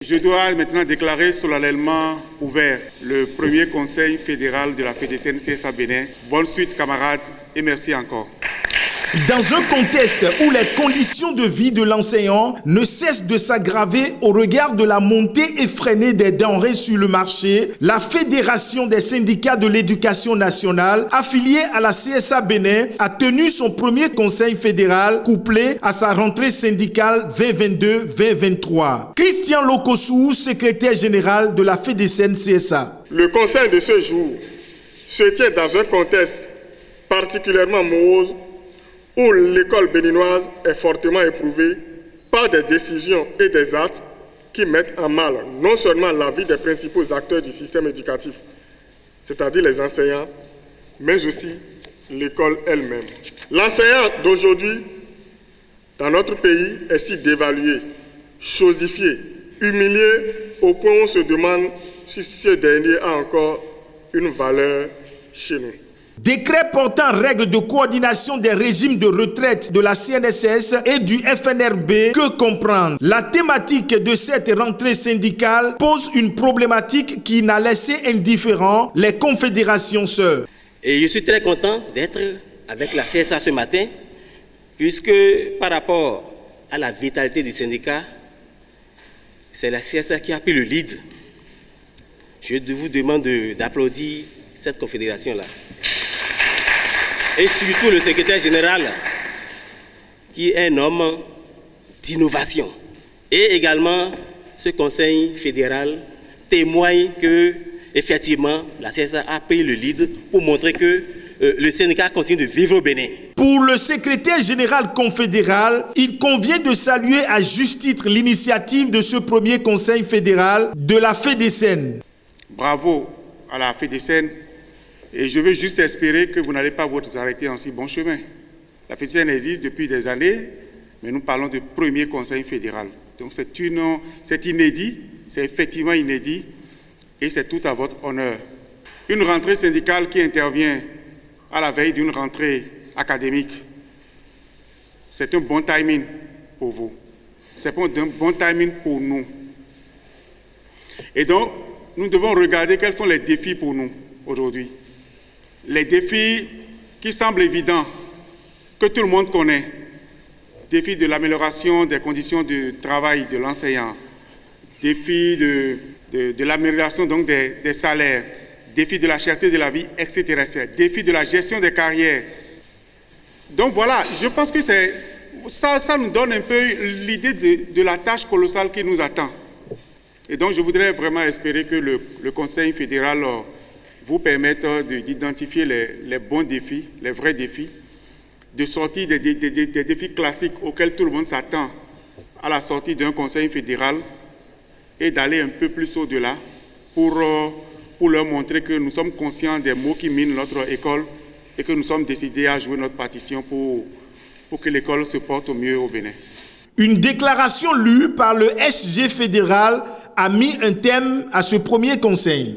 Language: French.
Je dois maintenant déclarer solennellement ouvert le premier conseil fédéral de la FEDECEN CSA Bénin. Bonne suite camarades et merci encore. Dans un contexte où les conditions de vie de l'enseignant ne cessent de s'aggraver au regard de la montée effrénée des denrées sur le marché, la Fédération des syndicats de l'éducation nationale, affiliée à la CSA Bénin, a tenu son premier conseil fédéral couplé à sa rentrée syndicale 2022-2023. Christian Lokossou, secrétaire général de la FEDECEN CSA. Le conseil de ce jour se tient dans un contexte particulièrement morose où l'école béninoise est fortement éprouvée par des décisions et des actes qui mettent en mal non seulement la vie des principaux acteurs du système éducatif, c'est-à-dire les enseignants, mais aussi l'école elle-même. L'enseignant d'aujourd'hui, dans notre pays, est si dévalué, chosifié, humilié, au point où on se demande si ce dernier a encore une valeur chez nous. Décret portant règles de coordination des régimes de retraite de la CNSS et du FNRB, que comprendre? La thématique de cette rentrée syndicale pose une problématique qui n'a laissé indifférents les confédérations sœurs. Et je suis très content d'être avec la CSA ce matin, puisque par rapport à la vitalité du syndicat, c'est la CSA qui a pris le lead. Je vous demande d'applaudir cette confédération-là. Et surtout le secrétaire général, qui est un homme d'innovation. Et également, ce conseil fédéral témoigne que, effectivement, la CSA a pris le lead pour montrer que le syndicat continue de vivre au Bénin. Pour le secrétaire général confédéral, il convient de saluer à juste titre l'initiative de ce premier conseil fédéral de la FEDECEN. Bravo à la FEDECEN. Et je veux juste espérer que vous n'allez pas vous arrêter en si bon chemin. La FEDECEN existe depuis des années, mais nous parlons de premier conseil fédéral. Donc c'est inédit, c'est effectivement inédit, et c'est tout à votre honneur. Une rentrée syndicale qui intervient à la veille d'une rentrée académique, c'est un bon timing pour vous. C'est un bon timing pour nous. Et donc, nous devons regarder quels sont les défis pour nous aujourd'hui. Les défis qui semblent évidents, que tout le monde connaît. Défi de l'amélioration des conditions de travail de l'enseignant, défi de l'amélioration donc des salaires, défi de la cherté de la vie, etc., défi de la gestion des carrières. Donc voilà, je pense que ça nous donne un peu l'idée de la tâche colossale qui nous attend. Et donc je voudrais vraiment espérer que le Conseil fédéral vous permette d'identifier les bons défis, les vrais défis, de sortir des défis classiques auxquels tout le monde s'attend à la sortie d'un conseil fédéral et d'aller un peu plus au-delà pour leur montrer que nous sommes conscients des maux qui minent notre école et que nous sommes décidés à jouer notre partition pour que l'école se porte au mieux au Bénin. Une déclaration lue par le SG fédéral a mis un thème à ce premier conseil.